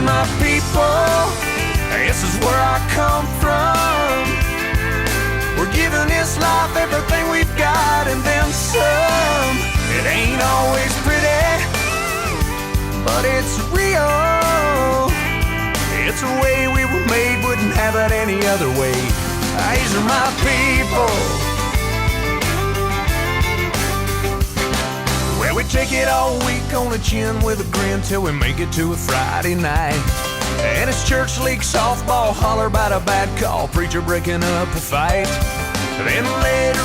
my people, this is where I come from. We're giving this life everything we've got and then some. It ain't always pretty, but it's real. It's a way we were made, wouldn't have it any other way. These are my people. Well, we take it all week on the chin with a grin till we make it to a Friday night. And it's church league softball, holler about a bad call, preacher breaking up a fight. Then later